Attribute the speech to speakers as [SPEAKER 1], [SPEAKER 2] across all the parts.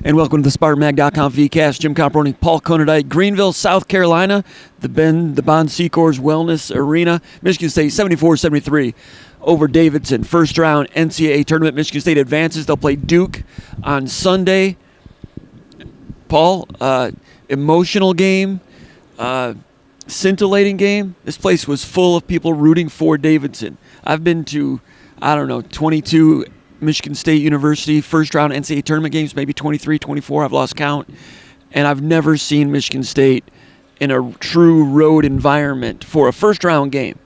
[SPEAKER 1] And welcome to the SpartanMag.com VCast. Jim Comparoni, Paul Konyndyk, Greenville, South Carolina, the Bon Secours Wellness Arena. Michigan State 74-73 over Davidson. First round NCAA tournament. Michigan State advances. They'll play Duke on Sunday. Paul, emotional game, scintillating game. This place was full of people rooting for Davidson. I've been to, 22 Michigan State University first round NCAA tournament games, maybe 23, 24, I've lost count. And I've never seen Michigan State in a true road environment for a first round game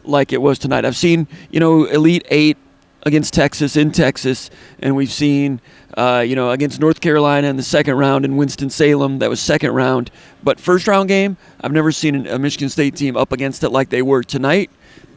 [SPEAKER 1] like it was tonight. I've seen, Elite Eight against Texas in Texas, and we've seen, against North Carolina in the second round in Winston-Salem. That was second round. But first round game, I've never seen a Michigan State team up against it like they were tonight.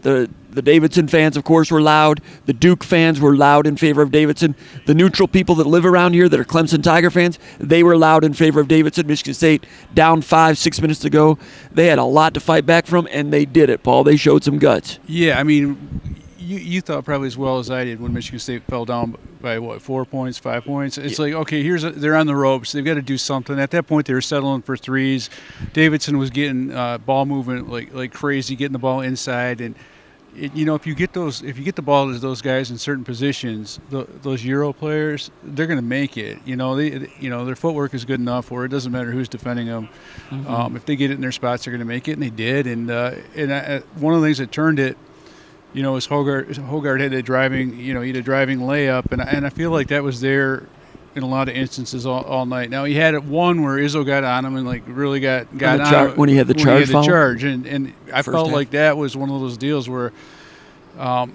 [SPEAKER 1] The Davidson fans, of course, were loud. The Duke fans were loud in favor of Davidson. The neutral people that live around here that are Clemson Tiger fans, they were loud in favor of Davidson. Michigan State down 5-6 minutes to go. They had a lot to fight back from, and they did it, Paul. They showed some guts.
[SPEAKER 2] Yeah, I mean, you thought probably as well as I did when Michigan State fell down by, 4 points, 5 points? It's like, okay, they're on the ropes. They've got to do something. At that point, they were settling for threes. Davidson was getting ball movement like crazy, getting the ball inside. And, if you get the ball to those guys in certain positions, those Euro players, they're going to make it. Their footwork is good enough where it doesn't matter who's defending them. Mm-hmm. If they get it in their spots, they're going to make it, and they did. And one of the things that turned it, was Hauser had a driving layup, and I feel like that was there in a lot of instances all night. Now he had one where Izzo got on him and really got on him
[SPEAKER 1] when he had the charge.
[SPEAKER 2] And I felt like that was one of those deals where, I've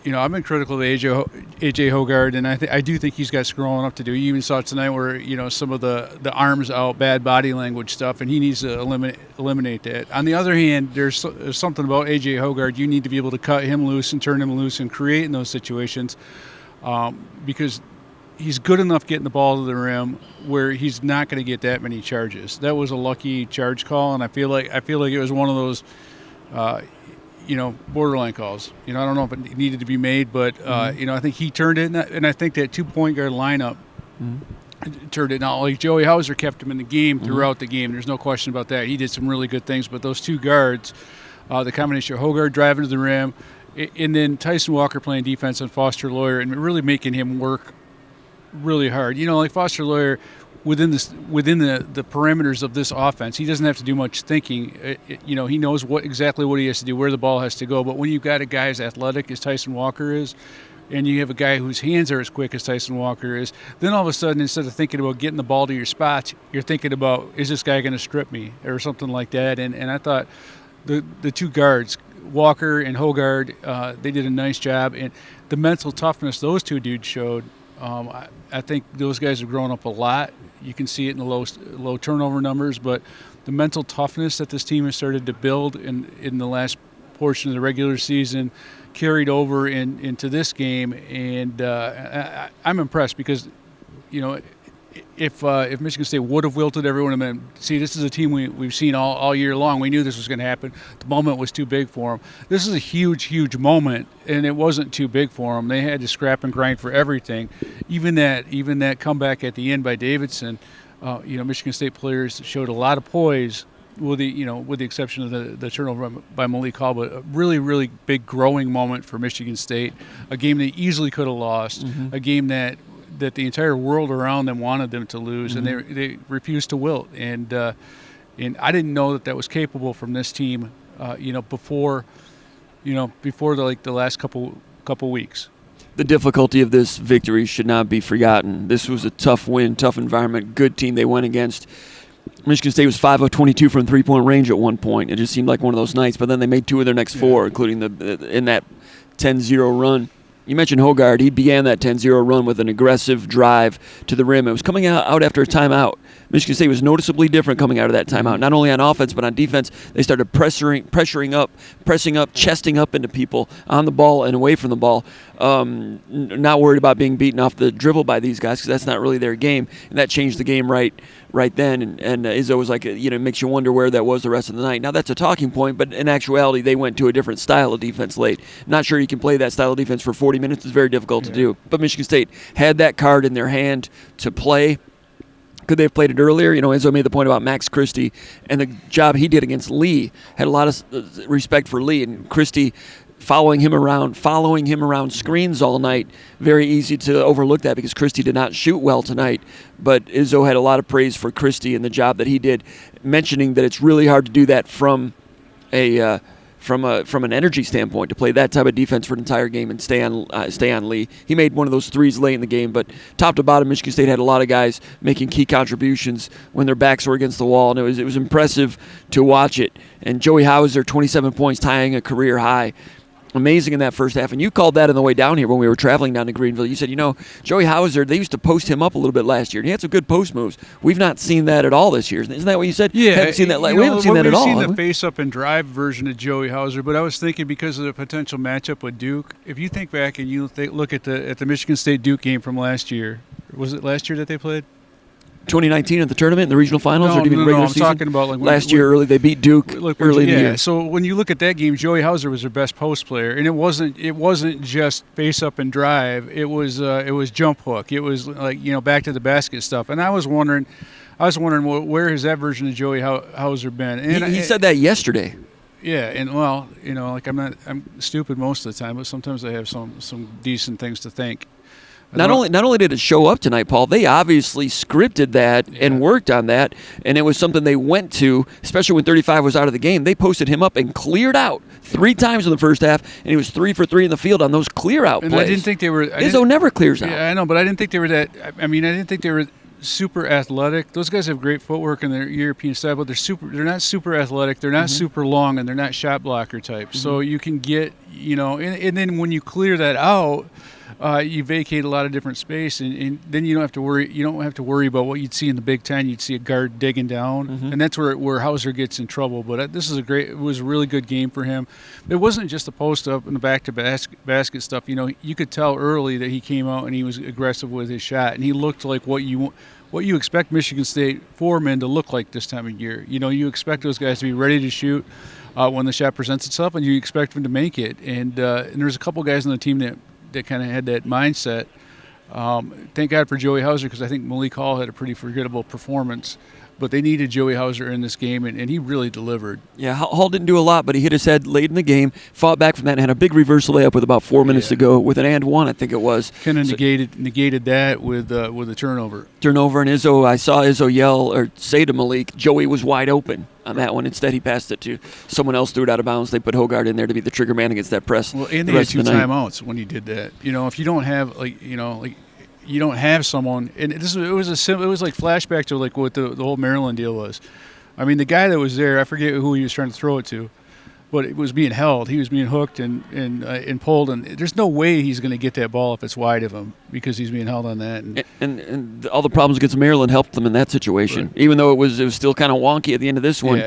[SPEAKER 2] been critical of AJ Hauser, and I do think he's got growing up to do. You even saw it tonight where some of the arms out, bad body language stuff, and he needs to eliminate that. On the other hand, there's something about AJ Hauser. You need to be able to cut him loose and turn him loose and create in those situations, because he's good enough getting the ball to the rim where he's not going to get that many charges. That was a lucky charge call, and I feel like it was one of those, borderline calls. I don't know if it needed to be made, but I think he turned it, and I think that 2-point guard lineup turned it. Now, like Joey Hauser kept him in the game throughout the game. There's no question about that. He did some really good things, but those two guards, the combination of Hauser driving to the rim, and then Tyson Walker playing defense on Foster Loyer and really making him work really hard. Like Foster Loyer, within the parameters of this offense, he doesn't have to do much thinking. He knows exactly what he has to do, where the ball has to go. But when you've got a guy as athletic as Tyson Walker is, and you have a guy whose hands are as quick as Tyson Walker is, then all of a sudden, instead of thinking about getting the ball to your spots, you're thinking about, is this guy going to strip me or something like that? And I thought the two guards, Walker and Hauser, they did a nice job. And the mental toughness those two dudes showed, I think those guys have grown up a lot. You can see it in the low turnover numbers, but the mental toughness that this team has started to build in the last portion of the regular season carried over into this game, and I'm impressed because, if Michigan State would have wilted everyone, and see, this is a team we've seen all year long. We knew this was going to happen. The moment was too big for them. This is a huge, huge moment, and it wasn't too big for them. They had to scrap and grind for everything. Even that comeback at the end by Davidson, Michigan State players showed a lot of poise, with the exception of the turnover by Malik Hall, but a really, really big growing moment for Michigan State. A game they easily could have lost. A game that the entire world around them wanted them to lose, and they refused to wilt. And I didn't know that was capable from this team, before the last couple weeks.
[SPEAKER 1] The difficulty of this victory should not be forgotten. This was a tough win, tough environment, good team they went against. Michigan State was 5 of 22 from three-point range at one point. It just seemed like one of those nights, but then they made 2 of their next 4, including in that 10-0 run. You mentioned Hauser. He began that 10-0 run with an aggressive drive to the rim. It was coming out after a timeout. Michigan State was noticeably different coming out of that timeout. Not only on offense, but on defense, they started pressing up, chesting up into people on the ball and away from the ball. Not worried about being beaten off the dribble by these guys because that's not really their game. And that changed the game right then. And Izzo was like, it makes you wonder where that was the rest of the night. Now, that's a talking point, but in actuality, they went to a different style of defense late. Not sure you can play that style of defense for 40 minutes. It's very difficult to do. But Michigan State had that card in their hand to play. Could they have played it earlier? Izzo made the point about Max Christie and the job he did against Lee. Had a lot of respect for Lee, and Christie following him around screens all night. Very easy to overlook that because Christie did not shoot well tonight. But Izzo had a lot of praise for Christie and the job that he did, mentioning that it's really hard to do that from an energy standpoint, to play that type of defense for an entire game and stay on Lee. He made one of those threes late in the game, but top to bottom, Michigan State had a lot of guys making key contributions when their backs were against the wall, and it was impressive to watch it. And Joey Hauser, 27 points, tying a career high. Amazing in that first half. And you called that on the way down here when we were traveling down to Greenville. You said, Joey Hauser, they used to post him up a little bit last year, and he had some good post moves. We've not seen that at all this year. Isn't that what you said?
[SPEAKER 2] Yeah.
[SPEAKER 1] We haven't seen that at all.
[SPEAKER 2] We've seen the face-up and drive version of Joey Hauser, but I was thinking because of the potential matchup with Duke, if you think back and you look at the Michigan State-Duke game from last year, was it last year that they played?
[SPEAKER 1] 2019 at the tournament, in the regional finals,
[SPEAKER 2] no,
[SPEAKER 1] or do you mean regular season?
[SPEAKER 2] I'm talking about
[SPEAKER 1] last year early. They beat Duke early in the year.
[SPEAKER 2] So when you look at that game, Joey Hauser was their best post player, and it wasn't just face up and drive. It was jump hook. It was back to the basket stuff. And I was wondering, where has that version of Joey Hauser been? And
[SPEAKER 1] he said that yesterday.
[SPEAKER 2] Yeah, and I'm stupid most of the time, but sometimes I have some decent things to think.
[SPEAKER 1] Not only did it show up tonight, Paul, they obviously scripted that and worked on that, and it was something they went to, especially when 35 was out of the game. They posted him up and cleared out 3 times in the first half, and he was 3 for 3 in the field on those clear-out plays.
[SPEAKER 2] I didn't think they were...
[SPEAKER 1] Izzo never clears out.
[SPEAKER 2] Yeah, I know, but I didn't think they were that... I didn't think they were super athletic. Those guys have great footwork in their European style, but they're not super athletic, they're not super long, and they're not shot blocker types. So you can get, and then when you clear that out... you vacate a lot of different space, and then you don't have to worry. You don't have to worry about what you'd see in the Big Ten. You'd see a guard digging down, and that's where Hauser gets in trouble. But it was a really good game for him. It wasn't just the post up and the back to basket stuff. You could tell early that he came out and he was aggressive with his shot, and he looked like what you expect Michigan State foremen to look like this time of year. You expect those guys to be ready to shoot when the shot presents itself, and you expect them to make it. And there's a couple guys on the team that kind of had that mindset. Thank God for Joey Hauser, because I think Malik Hall had a pretty forgettable performance. But they needed Joey Hauser in this game, and he really delivered.
[SPEAKER 1] Yeah, Hall didn't do a lot, but he hit his head late in the game, fought back from that, and had a big reverse layup with about 4 minutes to go with an and one, I think it was.
[SPEAKER 2] Kind of negated that with a turnover.
[SPEAKER 1] And I saw Izzo yell or say to Malik, Joey was wide open on that one. Instead, he passed it to someone else, threw it out of bounds. They put Hogard in there to be the trigger man against that press.
[SPEAKER 2] Well, and they had 2 timeouts when he did that. If you don't have you don't have someone, and it was like flashback to like what the whole Maryland deal was. The guy that was there, I forget who he was trying to throw it to, but it was being held. He was being hooked and pulled, and there's no way he's going to get that ball if it's wide of him because he's being held on that.
[SPEAKER 1] And all the problems against Maryland helped them in that situation. Right. Even though it was still kind of wonky at the end of this one,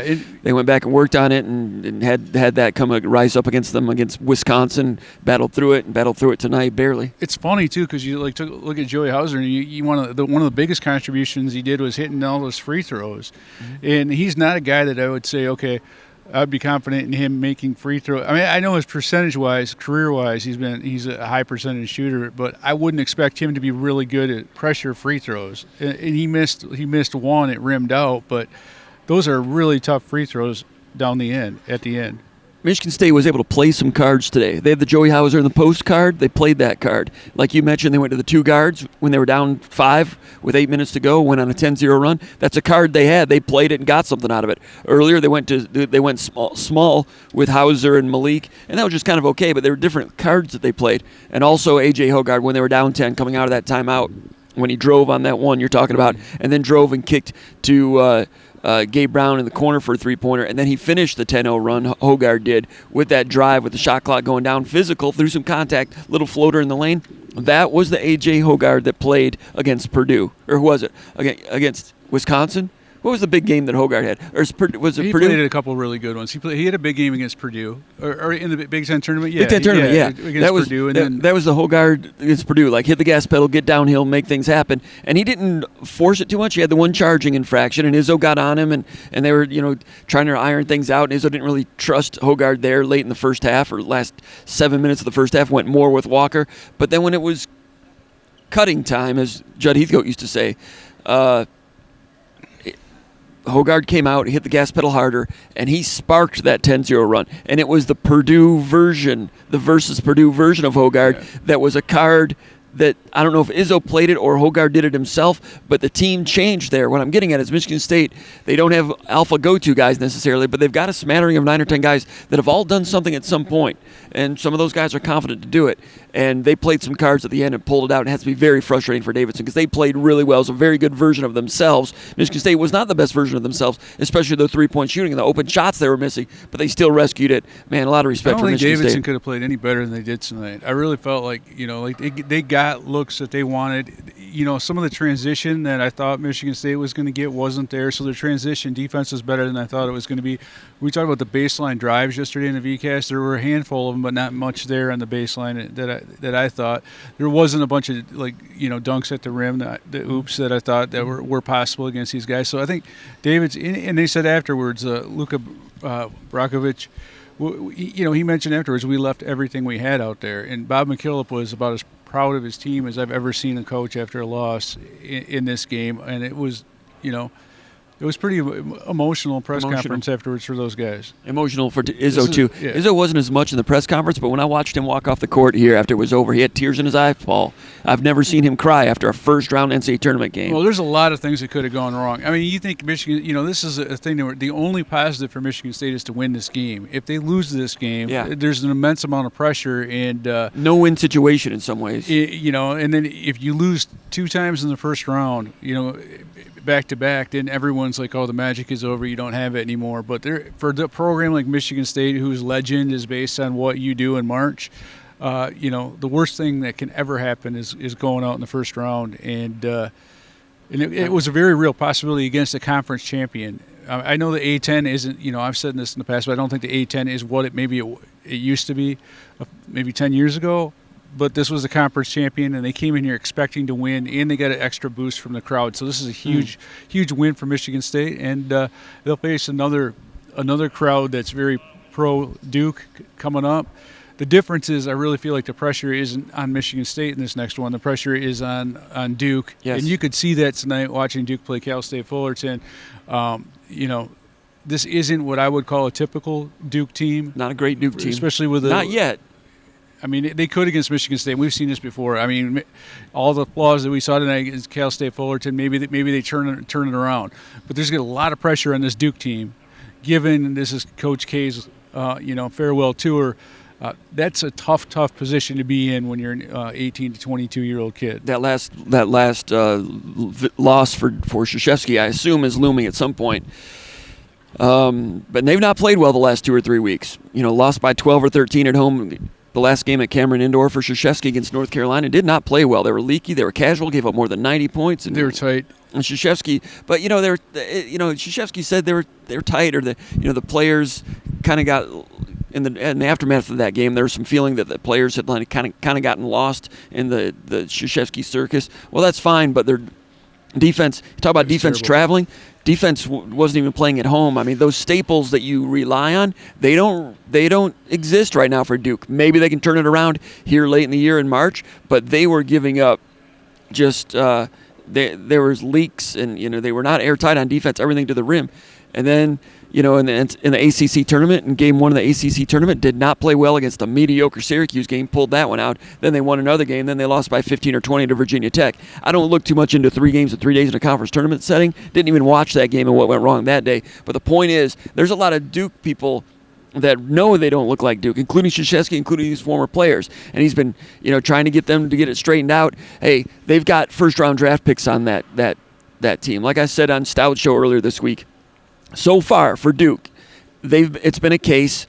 [SPEAKER 1] they went back and worked on it and had that rise up against them against Wisconsin. Battled through it tonight barely.
[SPEAKER 2] It's funny too because you took a look at Joey Hauser, and one of the biggest contributions he did was hitting all those free throws, and he's not a guy that I would say I'd be confident in him making free throws. I know his percentage-wise, career-wise, he's a high percentage shooter, but I wouldn't expect him to be really good at pressure free throws. And he missed one, it rimmed out, but those are really tough free throws at the end.
[SPEAKER 1] Michigan State was able to play some cards today. They had the Joey Hauser in the post card. They played that card. Like you mentioned, they went to the 2 guards when they were down 5 with 8 minutes to go, went on a 10-0 run. That's a card they had. They played it and got something out of it. Earlier, they went small with Hauser and Malik, and that was just kind of okay, but they were different cards that they played. And also A.J. Hogard when they were down 10 coming out of that timeout when he drove on that one you're talking about, and then drove and kicked to Gabe Brown in the corner for a 3-pointer, and then he finished the 10-0 run, Hogard did, with that drive with the shot clock going down, physical, through some contact, little floater in the lane. That was the A.J. Hogard that played against Purdue. Or who was it? Against Wisconsin? What was the big game that Hogard had? Or was it
[SPEAKER 2] he
[SPEAKER 1] Purdue?
[SPEAKER 2] He played a couple of really good ones. He had a big game against Purdue, or in the Big Ten tournament.
[SPEAKER 1] Yeah, Big Ten tournament, yeah.
[SPEAKER 2] Against Purdue,
[SPEAKER 1] that was the Hogard against Purdue. Like hit the gas pedal, get downhill, make things happen. And he didn't force it too much. He had the one charging infraction, and Izzo got on him, and they were trying to iron things out. And Izzo didn't really trust Hogard there late in the first half, or last 7 minutes of the first half. Went more with Walker. But then when it was cutting time, as Judd Heathcote used to say. Hogard came out, hit the gas pedal harder, and he sparked that 10-0 run. And it was the Purdue version, the versus Purdue version of Hogard that was a card that I don't know if Izzo played it or Hogard did it himself, but the team changed there. What I'm getting at is Michigan State, they don't have alpha go-to guys necessarily, but they've got a smattering of 9 or 10 guys that have all done something at some point, and some of those guys are confident to do it. And they played some cards at the end and pulled it out. It has to be very frustrating for Davidson because they played really well. It was a very good version of themselves. Michigan State was not the best version of themselves, especially the three-point shooting and the open shots they were missing, but they still rescued it. Man, a lot of respect for Michigan State.
[SPEAKER 2] I don't think Davidson could have played any better than they did tonight. I really felt like, they got looks that they wanted. Some of the transition that I thought Michigan State was going to get wasn't there, so their transition defense was better than I thought it was going to be. We talked about the baseline drives yesterday in the VCast. There were a handful of them, but not much there on the baseline that I thought. There wasn't a bunch of dunks at the rim, the oops that I thought that were possible against these guys. So I think David's, and they said afterwards, Luka Brakovic, he mentioned afterwards, we left everything we had out there, and Bob McKillop was about as proud of his team as I've ever seen a coach after a loss in this game, and it was, it was pretty emotional press conference afterwards for those guys.
[SPEAKER 1] Emotional for Izzo, too. Yeah. Izzo wasn't as much in the press conference, but when I watched him walk off the court here after it was over, he had tears in his eyes, Paul. I've never seen him cry after a first-round NCAA tournament game.
[SPEAKER 2] Well, there's a lot of things that could have gone wrong. I mean, you think Michigan, this is a thing that the only positive for Michigan State is to win this game. If they lose this game, there's an immense amount of pressure. And
[SPEAKER 1] no-win situation in some ways.
[SPEAKER 2] And then if you lose 2 times in the first round, back-to-back, then everyone's like, oh, the magic is over, you don't have it anymore. But for the program like Michigan State, whose legend is based on what you do in March, the worst thing that can ever happen is going out in the first round. And it was a very real possibility against a conference champion. I know the A-10 isn't, I've said this in the past, but I don't think the A-10 is what it used to be maybe 10 years ago. But this was a conference champion, and they came in here expecting to win, and they got an extra boost from the crowd. So this is a huge win for Michigan State, and they'll face another crowd that's very pro-Duke coming up. The difference is I really feel like the pressure isn't on Michigan State in this next one. The pressure is on Duke.
[SPEAKER 1] Yes.
[SPEAKER 2] And you could see that tonight watching Duke play Cal State Fullerton. This isn't what I would call a typical Duke team.
[SPEAKER 1] Not a great Duke team.
[SPEAKER 2] Especially with
[SPEAKER 1] Not yet.
[SPEAKER 2] I mean, they could against Michigan State. We've seen this before. I mean, all the flaws that we saw tonight against Cal State Fullerton, maybe they turn it around. But there's going to be a lot of pressure on this Duke team, given this is Coach K's, farewell tour. That's a tough position to be in when you're an 18 to 22-year-old kid.
[SPEAKER 1] That last loss for Krzyzewski, I assume, is looming at some point. But they've not played well the last 2 or 3 weeks. Lost by 12 or 13 at home. The last game at Cameron Indoor for Krzyzewski against North Carolina did not play well. They were leaky. They were casual. Gave up more than 90 points. And
[SPEAKER 2] they were tight.
[SPEAKER 1] And Krzyzewski, but Krzyzewski said they were tight, or the players kind of got in the aftermath of that game. There was some feeling that the players had kind of gotten lost in the Krzyzewski circus. Well, that's fine, but their defense. Talk about defense terrible. Traveling. Defense wasn't even playing at home. I mean, those staples that you rely on, they don't exist right now for Duke. Maybe they can turn it around here late in the year in March, but they were giving up just there was leaks, and they were not airtight on defense, everything to the rim. And then in the ACC tournament, in game 1 of the ACC tournament, did not play well against a mediocre Syracuse game, pulled that one out. Then they won another game. Then they lost by 15 or 20 to Virginia Tech. I don't look too much into 3 games in 3 days in a conference tournament setting. Didn't even watch that game and what went wrong that day. But the point is, there's a lot of Duke people that know they don't look like Duke, including Krzyzewski, including these former players. And he's been, trying to get them to get it straightened out. Hey, they've got first-round draft picks on that team. Like I said on Stout's show earlier this week, so far for Duke, it's been a case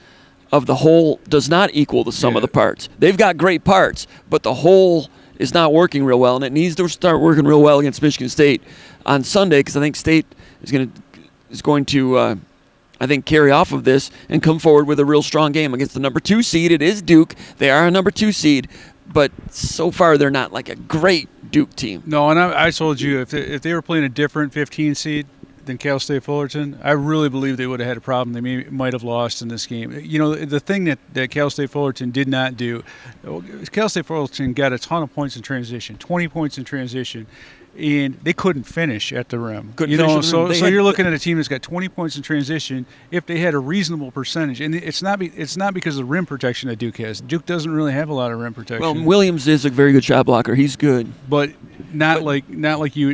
[SPEAKER 1] of the whole does not equal the sum of the parts. They've got great parts, but the whole is not working real well, and it needs to start working real well against Michigan State on Sunday, because I think State is going to carry off of this and come forward with a real strong game against the number 2 seed. It is Duke. They are a number 2 seed, but so far they're not like a great Duke team.
[SPEAKER 2] No, and I told you if they were playing a different 15 seed than Cal State Fullerton, I really believe they would have had a problem. They might have lost in this game. The thing that Cal State Fullerton did not do, Cal State Fullerton got a ton of points in transition, 20 points in transition, and they couldn't finish at the rim.
[SPEAKER 1] Couldn't finish at the rim.
[SPEAKER 2] So you're looking at a team that's got 20 points in transition if they had a reasonable percentage, and it's not because of the rim protection that Duke has. Duke doesn't really have a lot of rim protection.
[SPEAKER 1] Well, Williams is a very good shot blocker. He's good,
[SPEAKER 2] but not like you.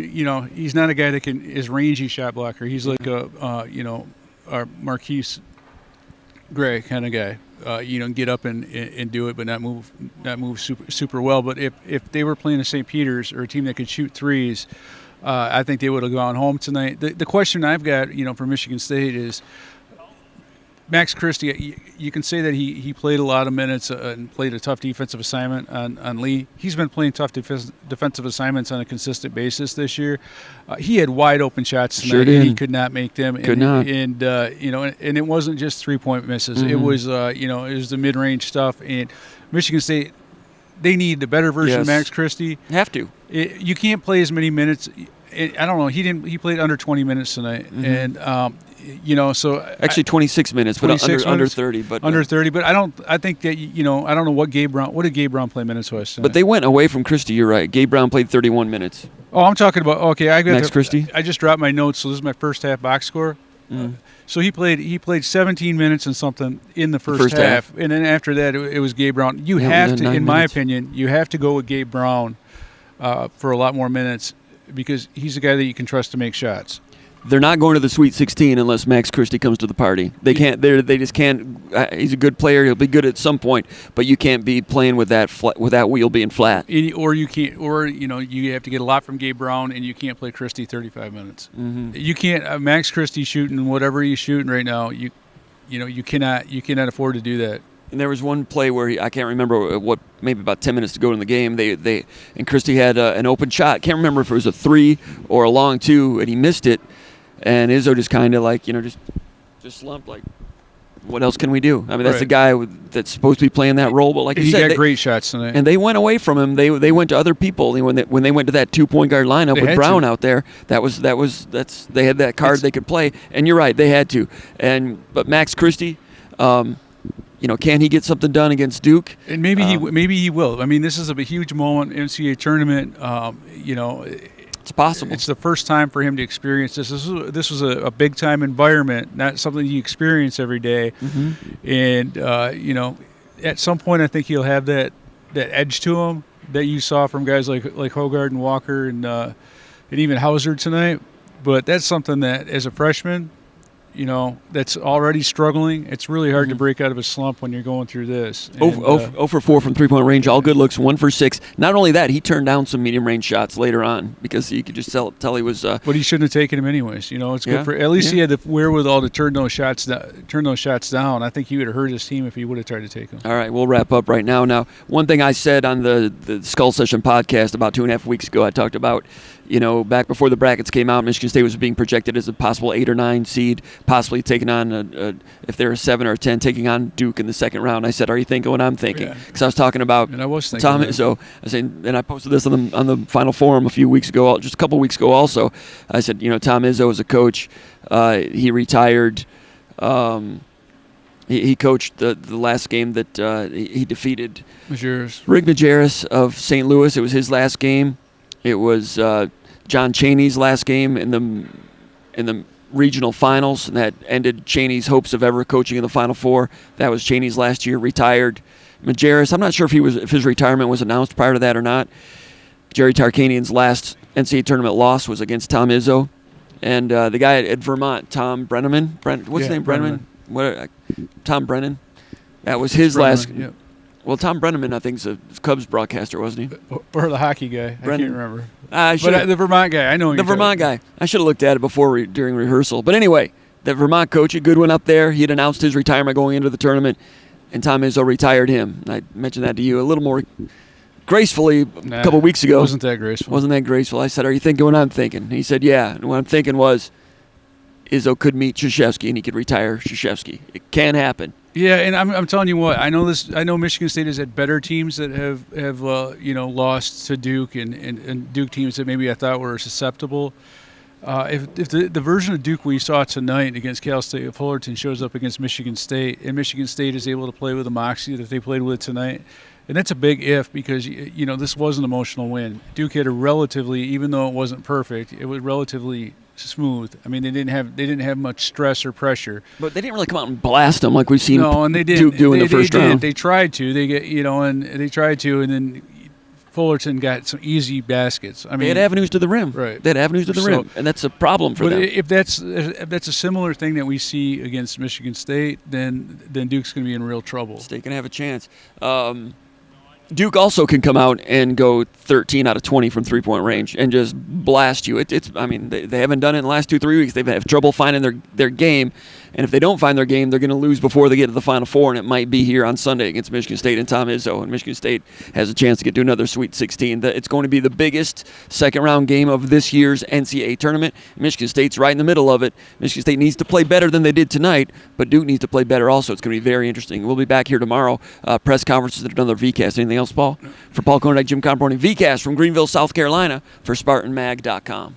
[SPEAKER 2] He's not a guy that is rangy shot blocker. He's like our Marquise Gray kind of guy. Get up and do it, but not move super well. But if they were playing the St. Peter's or a team that could shoot threes, I think they would have gone home tonight. The question I've got, for Michigan State is Max Christie. You can say that he played a lot of minutes and played a tough defensive assignment on Lee. He's been playing tough defensive assignments on a consistent basis this year. He had wide open shots tonight.
[SPEAKER 1] Sure did.
[SPEAKER 2] And he could not make them.
[SPEAKER 1] Could not.
[SPEAKER 2] And it wasn't just 3-point misses.
[SPEAKER 1] Mm-hmm.
[SPEAKER 2] It was it was the mid-range stuff. And Michigan State, they need the better version of Max Christie.
[SPEAKER 1] Have to.
[SPEAKER 2] You can't play as many minutes. I don't know. He played under 20 minutes tonight, and so
[SPEAKER 1] actually 26 minutes, but under 30. But
[SPEAKER 2] under 30. But I think that I don't know what did Gabe Brown play minutes wise tonight?
[SPEAKER 1] But they went away from Christie. You're right. Gabe Brown played 31 minutes.
[SPEAKER 2] Oh, I'm talking about
[SPEAKER 1] Max Christie.
[SPEAKER 2] I just dropped my notes, so this is my first half box score. So he played 17 minutes and something in the first half, and then after that it was Gabe Brown. You have to, in my opinion, you have to go with Gabe Brown for a lot more minutes because he's a guy that you can trust to make shots.
[SPEAKER 1] They're not going to the Sweet 16 unless Max Christie comes to the party. They can't. They just can't. He's a good player. He'll be good at some point, but you can't be playing with that wheel being flat.
[SPEAKER 2] Or you can't. Or you have to get a lot from Gabe Brown, and you can't play Christie 35 minutes. Mm-hmm. You can't. Max Christie shooting whatever he's shooting right now. You cannot afford to do that.
[SPEAKER 1] And there was one play where I can't remember maybe about 10 minutes to go in the game. And Christie had an open shot. Can't remember if it was a 3 or a long 2, and he missed it. And Izzo just kind of just slumped like, what else can we do? I mean, that's the guy that's supposed to be playing that role. But like you said,
[SPEAKER 2] he got great shots tonight.
[SPEAKER 1] And they went away from him. They went to other people. When they went to that 2-point guard lineup with Brown out there, they had that card they could play. And you're right, they had to. But Max Christie, can he get something done against Duke?
[SPEAKER 2] And maybe he will. I mean, this is a huge moment, NCAA tournament.
[SPEAKER 1] It's possible.
[SPEAKER 2] It's the first time for him to experience this. This was a big time environment, not something you experience every day. Mm-hmm. And at some point, I think he'll have that edge to him that you saw from guys like Hogard and Walker and even Hauser tonight. But that's something that, as a freshman, that's already struggling. It's really hard to break out of a slump when you're going through this.
[SPEAKER 1] 0 for 4 from 3-point range, all good looks, 1 for 6. Not only that, he turned down some medium range shots later on because you could just tell he was.
[SPEAKER 2] But he shouldn't have taken them anyways. It's good for. At least he had the wherewithal to turn those shots down. I think he would have hurt his team if he would have tried to take them.
[SPEAKER 1] All right, we'll wrap up right now. Now, one thing I said on the Skull Session podcast about 2.5 weeks ago, I talked about, back before the brackets came out, Michigan State was being projected as a possible 8 or 9 seed, possibly taking on, if they're a 7 or 10, taking on Duke in the second round. I said, are you thinking what I'm thinking? Because I was talking about Tom Izzo. I said, and I posted this on the Final Forum just a couple weeks ago also. I said, Tom Izzo is a coach. He retired. He coached the last game that he defeated Rick Majerus of St. Louis. It was his last game. It was John Chaney's last game in the regional finals, and that ended Chaney's hopes of ever coaching in the Final Four. That was Chaney's last year. Retired. Majerus, I'm not sure if his retirement was announced prior to that or not. Jerry Tarkanian's last NCAA tournament loss was against Tom Izzo, and the guy at Vermont, Tom Brenneman. What's his name? Brenneman. Tom Brennan. That was his last. Yeah. Well, Tom Brenneman, I think, is a Cubs broadcaster, wasn't he?
[SPEAKER 2] Or the hockey guy. Brennan. I can't remember.
[SPEAKER 1] But
[SPEAKER 2] the Vermont guy, I know him.
[SPEAKER 1] The Vermont guy. I should have looked at it during rehearsal. But anyway, the Vermont coach, a good one up there. He had announced his retirement going into the tournament, and Tom Izzo retired him. I mentioned that to you a little more gracefully a couple weeks ago.
[SPEAKER 2] Wasn't that graceful.
[SPEAKER 1] I said, are you thinking what I'm thinking? He said, yeah. And what I'm thinking was Izzo could meet Krzyzewski and he could retire Krzyzewski. It can happen.
[SPEAKER 2] Yeah, and I'm telling you what, I know Michigan State has had better teams that have lost to Duke and Duke teams that maybe I thought were susceptible. If the version of Duke we saw tonight against Cal State of Fullerton shows up against Michigan State, and Michigan State is able to play with the moxie that they played with tonight, and that's a big if, because this was an emotional win. Duke had a relatively, even though it wasn't perfect, it was relatively smooth. I mean, they didn't have much stress or pressure.
[SPEAKER 1] But they didn't really come out and blast them like we've seen
[SPEAKER 2] and they
[SPEAKER 1] Duke do in the first round.
[SPEAKER 2] They tried to. And then Fullerton got some easy baskets. I mean,
[SPEAKER 1] they had avenues to the rim.
[SPEAKER 2] Right.
[SPEAKER 1] They had avenues to the rim, and that's a problem for them.
[SPEAKER 2] But if that's a similar thing that we see against Michigan State, then Duke's going to be in real trouble.
[SPEAKER 1] State can have a chance. Duke also can come out and go 13 out of 20 from three-point range and just blast you. They haven't done it in the last 2-3 weeks. They've had trouble finding their game, and if they don't find their game, they're going to lose before they get to the Final Four, and it might be here on Sunday against Michigan State and Tom Izzo, and Michigan State has a chance to get to another Sweet 16. It's going to be the biggest second-round game of this year's NCAA tournament. Michigan State's right in the middle of it. Michigan State needs to play better than they did tonight, but Duke needs to play better also. It's going to be very interesting. We'll be back here tomorrow. Press conferences and another VCast. Anything else, Paul? For Paul Konyndyk, Jim Comparoni, VCast from Greenville, South Carolina for SpartanMag.com.